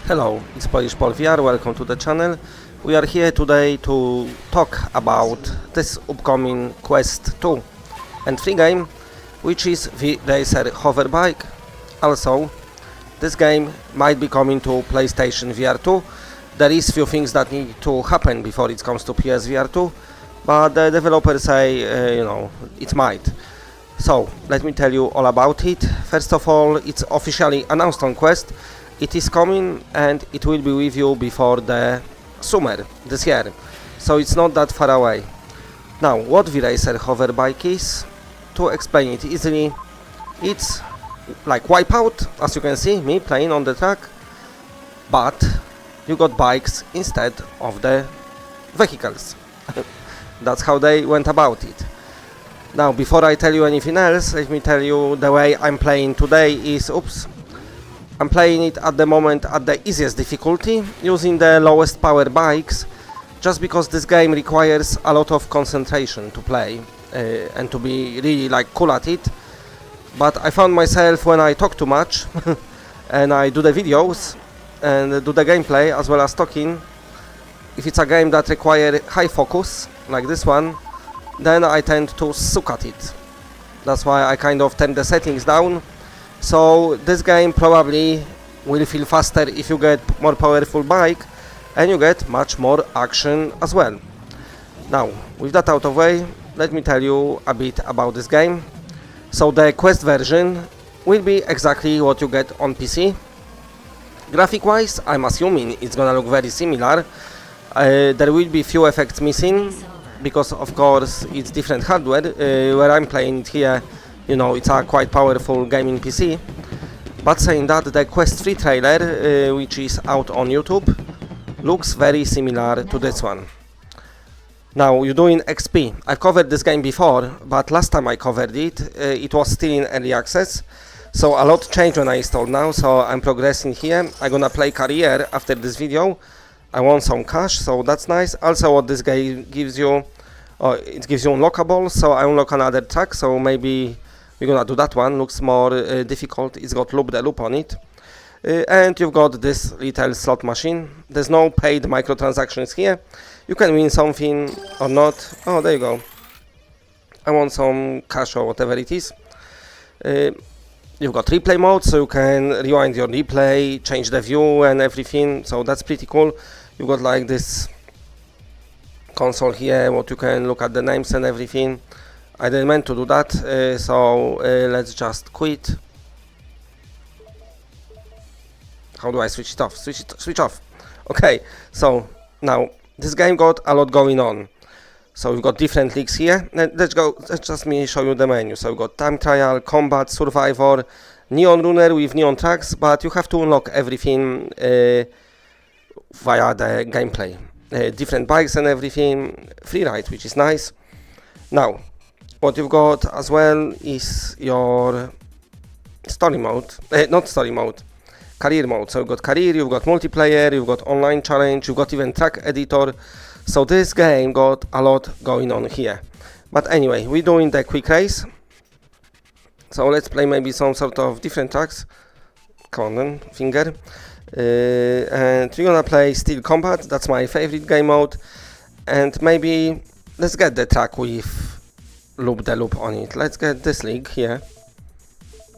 Hello, it's Polish Paul VR, welcome to the channel. We are here today to talk about this upcoming Quest 2 and 3 game, which is V-Racer Hoverbike. Also, this game might be coming to PlayStation VR2. There is few things that need to happen before it comes to PSVR2, but the developers say, it might. So, let me tell you all about it. First of all, it's officially announced on Quest. It is coming and it will be with you before the summer this year, so it's not that far away. Now, what V-Racer Hoverbike is, to explain it easily, it's like Wipeout, as you can see me playing on the track, but you got bikes instead of the vehicles. That's how they went about it. Now, before I tell you anything else, let me tell you the way I'm playing today is, I'm playing it at the moment at the easiest difficulty, using the lowest power bikes, just because this game requires a lot of concentration to play and to be really cool at it. But I found myself, when I talk too much and I do the videos and do the gameplay as well as talking, if it's a game that requires high focus like this one, then I tend to suck at it. That's why I kind of turn the settings down. So this game probably will feel faster if you get more powerful bike and you get much more action as well. Now, with that out of the way, let me tell you a bit about this game. So the Quest version will be exactly what you get on PC. Graphic wise, I'm assuming it's gonna look very similar. There will be few effects missing because of course it's different hardware. Where I'm playing it here, it's a quite powerful gaming PC. But saying that, the Quest 3 trailer, which is out on YouTube, looks very similar to this one. Now, you're doing XP. I've covered this game before, but last time I covered it, it was still in early access. So a lot changed when I installed now, so I'm progressing here. I'm gonna play career after this video. I want some cash, so that's nice. Also, what this game gives you, it gives you unlockable, so I unlock another track, so maybe we're gonna do that one. Looks more difficult. It's got loop the loop on it. And you've got this little slot machine. There's no paid microtransactions here. You can win something or not. Oh, there you go. I want some cash or whatever it is. You've got replay mode, so you can rewind your replay, change the view and everything. So that's pretty cool. You've got this console here, what you can look at the names and everything. I didn't meant to do that, so let's just quit. How do I switch it off? Switch off. Okay, so now this game got a lot going on. So we've got different leagues here. Let's just me show you the menu. So we've got time trial, combat, survivor, neon runner with neon tracks, but you have to unlock everything via the gameplay. Different bikes and everything, free ride, which is nice. Now, what you've got as well is your story mode, not story mode, career mode. So you've got career, you've got multiplayer, you've got online challenge, you've got even track editor. So this game got a lot going on here. But anyway, we're doing the quick race. So let's play maybe some sort of different tracks. Come on then, finger. And we're gonna play Steel Combat, that's my favorite game mode. And maybe let's get the track with loop the loop on it. Let's get this league here.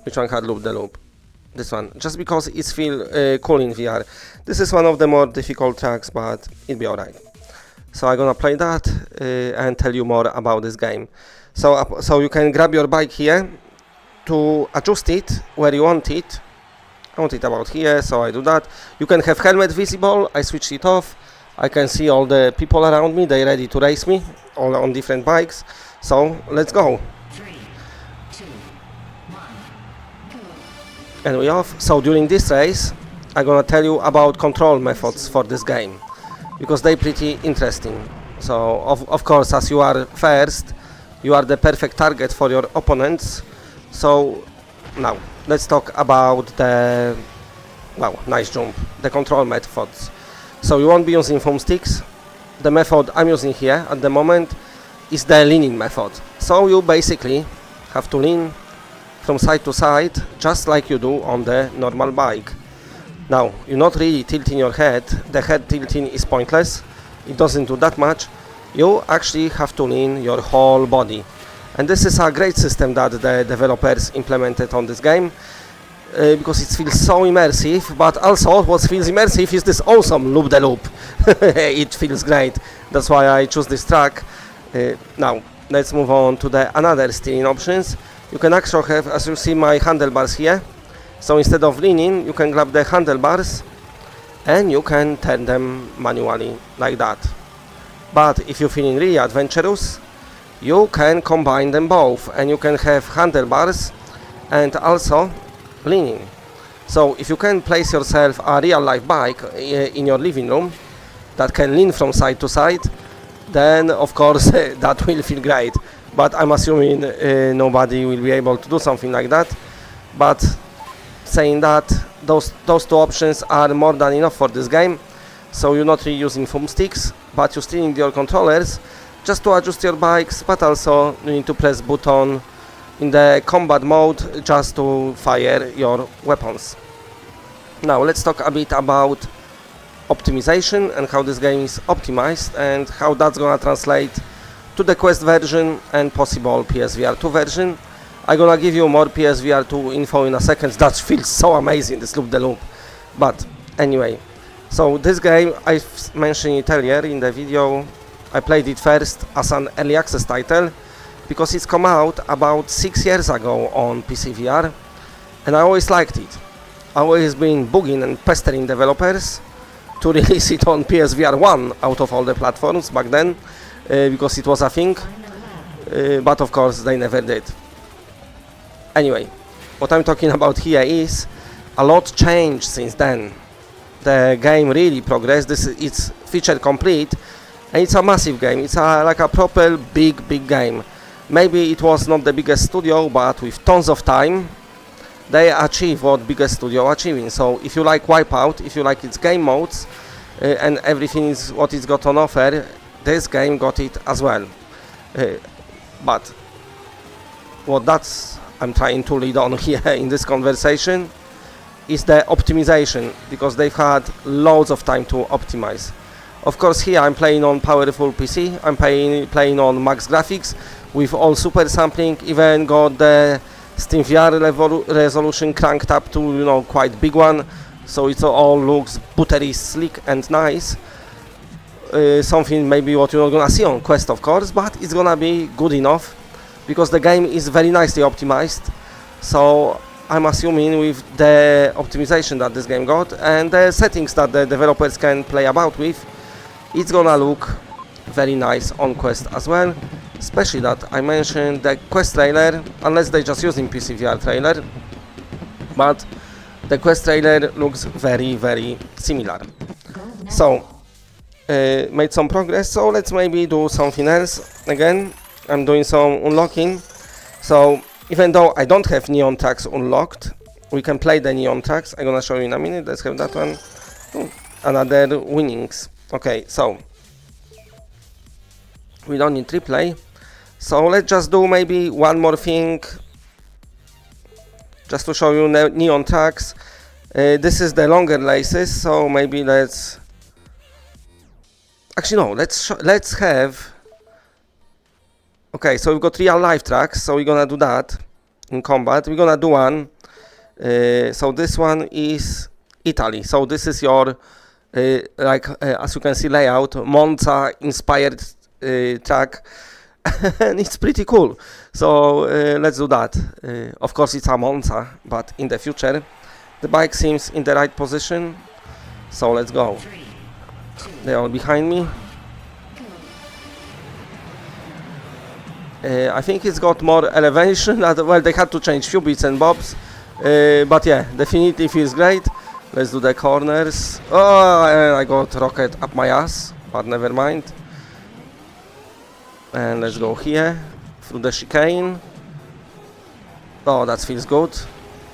Which one had loop the loop? This one, just because it's feel cool in VR. This is one of the more difficult tracks, but it'll be alright. So I'm gonna play that and tell you more about this game. So you can grab your bike here to adjust it where you want it. I want it about here, so I do that. You can have helmet visible. I switched it off. I can see all the people around me. They're ready to race me, all on different bikes. So let's go. 3, 2, 1, go. And we're off. So during this race, I'm gonna tell you about control methods for this game, because they're pretty interesting. So of course, as you are first, you are the perfect target for your opponents. So now let's talk about the, nice jump, the control methods. So you won't be using foam sticks. The method I'm using here at the moment is the leaning method. So you basically have to lean from side to side, just like you do on the normal bike. Now, you're not really tilting your head. The head tilting is pointless. It doesn't do that much. You actually have to lean your whole body. And this is a great system that the developers implemented on this game, because it feels so immersive, but also what feels immersive is this awesome loop-de-loop. It feels great. That's why I choose this track. Now, let's move on to the another steering options. You can actually have, as you see, my handlebars here. So instead of leaning, you can grab the handlebars and you can turn them manually like that. But if you're feeling really adventurous, you can combine them both and you can have handlebars and also leaning. So if you can place yourself a real life bike in your living room that can lean from side to side, then of course that will feel great. But I'm assuming nobody will be able to do something like that. But saying that, those two options are more than enough for this game. So you're not really using thumbsticks, but you're still in your controllers just to adjust your bikes, but also you need to press button in the combat mode just to fire your weapons. Now let's talk a bit about optimization and how this game is optimized and how that's gonna translate to the Quest version and possible PSVR2 version. I'm gonna give you more PSVR2 info in a second. That feels so amazing, this loop-de-loop. But anyway, so this game, I mentioned it earlier in the video. I played it first as an early access title because it's come out about 6 years ago on PC VR, and I always liked it. I always been bugging and pestering developers to release it on PSVR1 out of all the platforms back then, because it was a thing, but of course they never did. Anyway, what I'm talking about here is a lot changed since then. The game really progressed. It's feature complete, and it's a massive game. It's like a proper big game. Maybe it was not the biggest studio, but with tons of time, they achieve what biggest studio achieving. So if you like Wipeout, if you like its game modes, and everything is what it's got on offer, this game got it as well. But what I'm trying to lead on here in this conversation is the optimization, because they've had loads of time to optimize. Of course, here I'm playing on powerful PC. I'm playing on max graphics with all super sampling. Even got the Steam VR resolution cranked up to quite big one, so it all looks buttery slick and nice. Something maybe what you're not gonna see on Quest, of course, but it's gonna be good enough because the game is very nicely optimized. So I'm assuming with the optimization that this game got and the settings that the developers can play about with, it's gonna look very nice on Quest as well. Especially that I mentioned the Quest trailer, unless they just using PC VR trailer, but the Quest trailer looks very similar. So made some progress, so let's maybe do something else again. I'm doing some unlocking. So even though I don't have neon tracks unlocked, we can play the neon tracks. I'm gonna show you in a minute. Let's have that one. Another winnings. Okay, so we don't need replay. So let's just do maybe one more thing just to show you neon tracks. This is the longer laces, so maybe let's have. Okay, so we've got real life tracks, so we're gonna do that in combat. We're gonna do one. So this one is Italy. So this is your as you can see, layout Monza inspired track. And it's pretty cool. So let's do that. Of course it's a Monza, but in the future the bike seems in the right position, so let's go. They're all behind me. I think it's got more elevation. Well, they had to change few bits and bobs, but yeah, definitely feels great. Let's do the corners. Oh, and I got rocket up my ass, but never mind. And let's go here through the chicane. Oh, that feels good.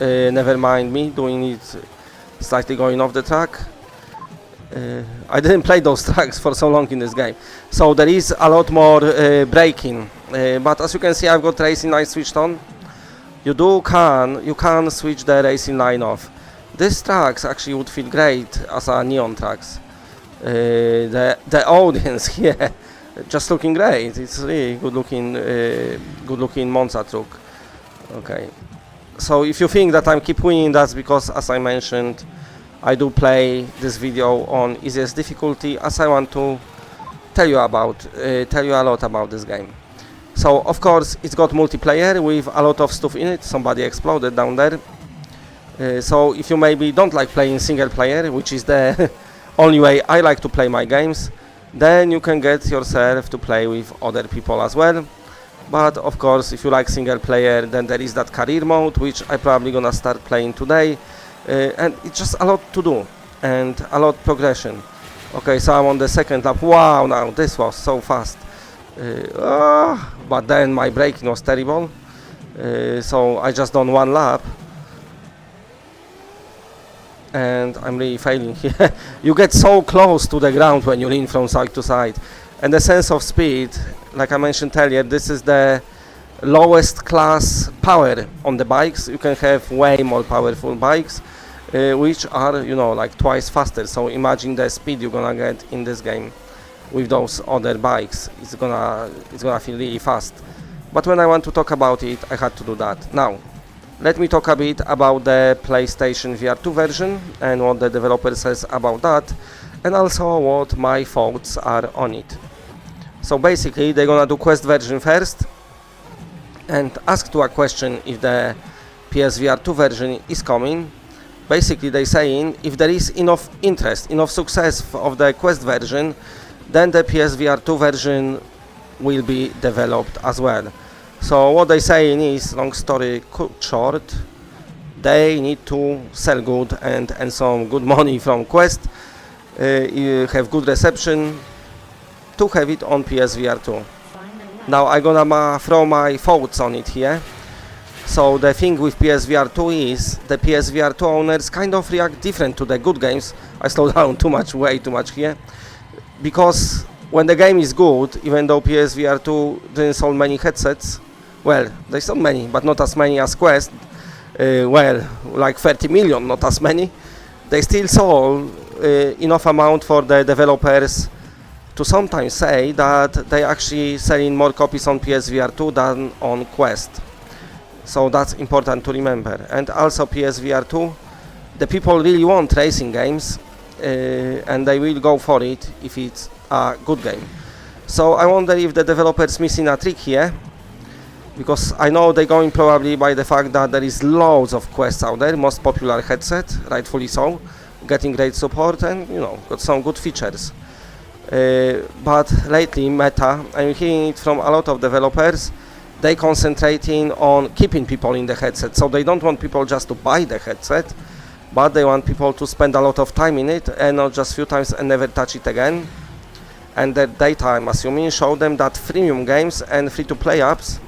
Never mind me doing it slightly going off the track. I didn't play those tracks for so long in this game, so there is a lot more braking. But as you can see, I've got racing line switched on. You can switch the racing line off. These tracks actually would feel great as a neon tracks. The audience here just looking great. It's really good looking Monza truck. Okay, so if you think that I keep winning, that's because, as I mentioned, I do play this video on easiest difficulty, as I want to tell you a lot about this game. So of course it's got multiplayer with a lot of stuff in it. Somebody exploded down there. So if you maybe don't like playing single player, which is the only way I like to play my games, then you can get yourself to play with other people as well. But of course, if you like single player, then there is that career mode, which I probably gonna start playing today. And it's just a lot to do and a lot progression. Okay, so I'm on the second lap. Wow, now this was so fast. But then my braking was terrible. So I just done one lap. And I'm really failing here. You get so close to the ground when you lean from side to side. And the sense of speed, like I mentioned earlier, this is the lowest class power on the bikes. You can have way more powerful bikes, which are, you know, like twice faster. So imagine the speed you're gonna get in this game with those other bikes. It's gonna feel really fast. But when I want to talk about it, I had to do that. Now, let me talk a bit about the PlayStation VR2 version and what the developer says about that, and also what my thoughts are on it. So basically, they're gonna do Quest version first and ask to a question if the PSVR2 version is coming. Basically, they're saying if there is enough interest, enough success of the Quest version, then the PSVR2 version will be developed as well. So what they're saying is, long story short, they need to sell good and earn some good money from Quest, have good reception to have it on PSVR2. Now I'm gonna throw my thoughts on it here. So the thing with PSVR2 is the PSVR2 owners kind of react different to the good games. I slow down way too much here. Because when the game is good, even though PSVR2 didn't sell many headsets, well, they sold many, but not as many as Quest. Well, like 30 million, not as many. They still sold enough amount for the developers to sometimes say that they actually selling more copies on PSVR2 than on Quest. So that's important to remember. And also PSVR2, the people really want racing games, and they will go for it if it's a good game. So I wonder if the developer's missing a trick here, because I know they're going probably by the fact that there is loads of Quests out there, most popular headset, rightfully so, getting great support and, you know, got some good features. But lately, Meta, I'm hearing it from a lot of developers, they concentrating on keeping people in the headset. So they don't want people just to buy the headset, but they want people to spend a lot of time in it and not just few times and never touch it again. And the data, I'm assuming, show them that freemium games and free-to-play apps,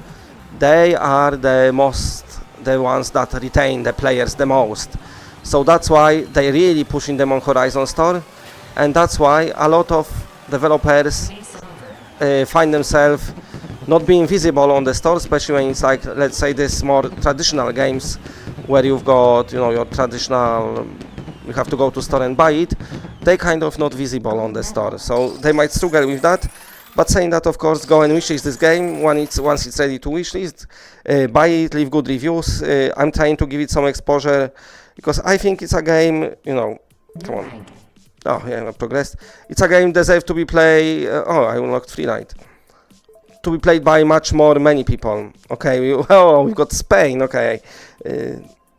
they are the ones that retain the players the most. So that's why they're really pushing them on Horizon Store, and that's why a lot of developers find themselves not being visible on the store, especially when it's like, let's say, this more traditional games where you've got, you know, your traditional, you have to go to store and buy it. They kind of not visible on the store, so they might struggle with that. But saying that, of course, go and wishlist this game once it's ready to wishlist, buy it, leave good reviews. I'm trying to give it some exposure because I think it's a game, you know, come on. Oh yeah, I progressed. It's a game deserves to be played. Oh, I unlocked free ride. To be played by many people. Okay, we've got Spain. Okay,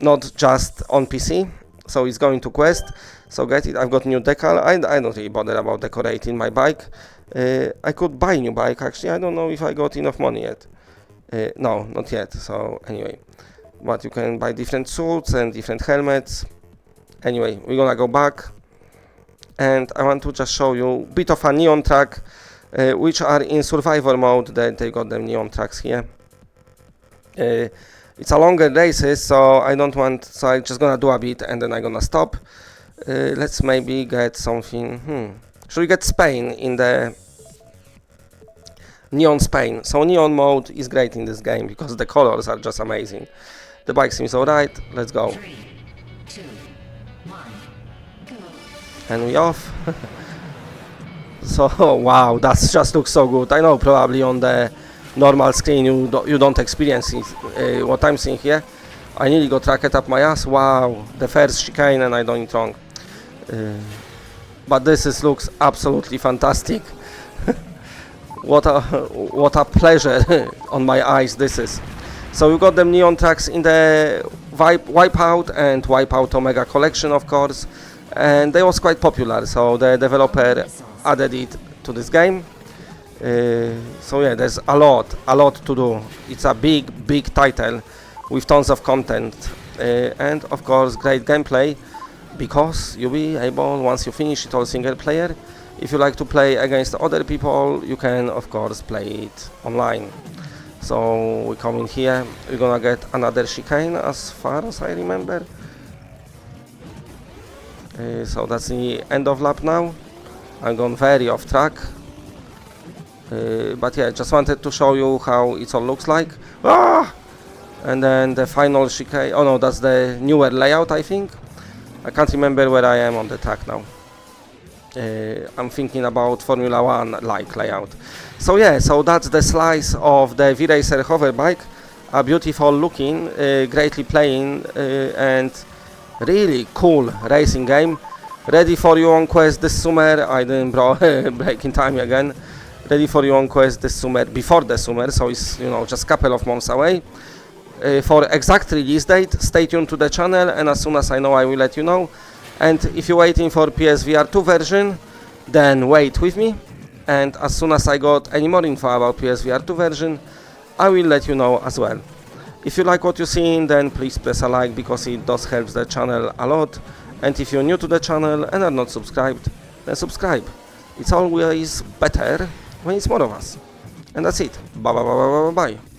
not just on PC. So it's going to Quest. So get it. I've got new decal. I don't really bother about decorating my bike. I could buy a new bike actually. I don't know if I got enough money yet. No, not yet. So anyway, but you can buy different suits and different helmets. Anyway, we're gonna go back, and I want to just show you a bit of a neon track, which are in survivor mode. They got them neon tracks here. It's a longer races, so I don't want. So I'm just gonna do a bit, and then I'm gonna stop. Let's maybe get something. Should we get Spain in the neon Spain? So neon mode is great in this game because the colors are just amazing. The bike seems alright. Let's go. 3, 2, And we off. So wow, that just looks so good. I know probably on the normal screen you don't experience it, what I'm seeing here. I nearly got racket up my ass. Wow, the first chicane and I done it wrong. But this looks absolutely fantastic. What a pleasure on my eyes this is. So we got them neon tracks in the Wipeout and Wipeout Omega collection, of course, and they was quite popular, so the developer added it to this game. So yeah, there's a lot to do. It's a big title with tons of content, and of course great gameplay, because you'll be able, once you finish it all single player, if you like to play against other people, you can of course play it online. So we come in here, we're gonna get another chicane as far as I remember. So that's the end of lap now. I'm gone very off track. But yeah, just wanted to show you how it all looks like. Ah! And then the final chicane. Oh no, that's the newer layout, I think. I can't remember where I am on the track now. I'm thinking about Formula 1 like layout. So yeah, so that's the slice of the V-Racer Hoverbike. A beautiful looking, greatly playing, and really cool racing game. Ready for you on quest this summer. I didn't break in time again. Ready for you on quest this summer, before the summer, so it's, you know, just a couple of months away. For exact release date, stay tuned to the channel, and as soon as I know, I will let you know. And if you're waiting for PSVR2 version, then wait with me, and as soon as I got any more info about PSVR2 version, I will let you know as well. If you like what you're seeing, then please press a like, because it does help the channel a lot. And if you're new to the channel and are not subscribed, then subscribe. It's always better when it's more of us. And that's it. Bye bye bye bye bye bye.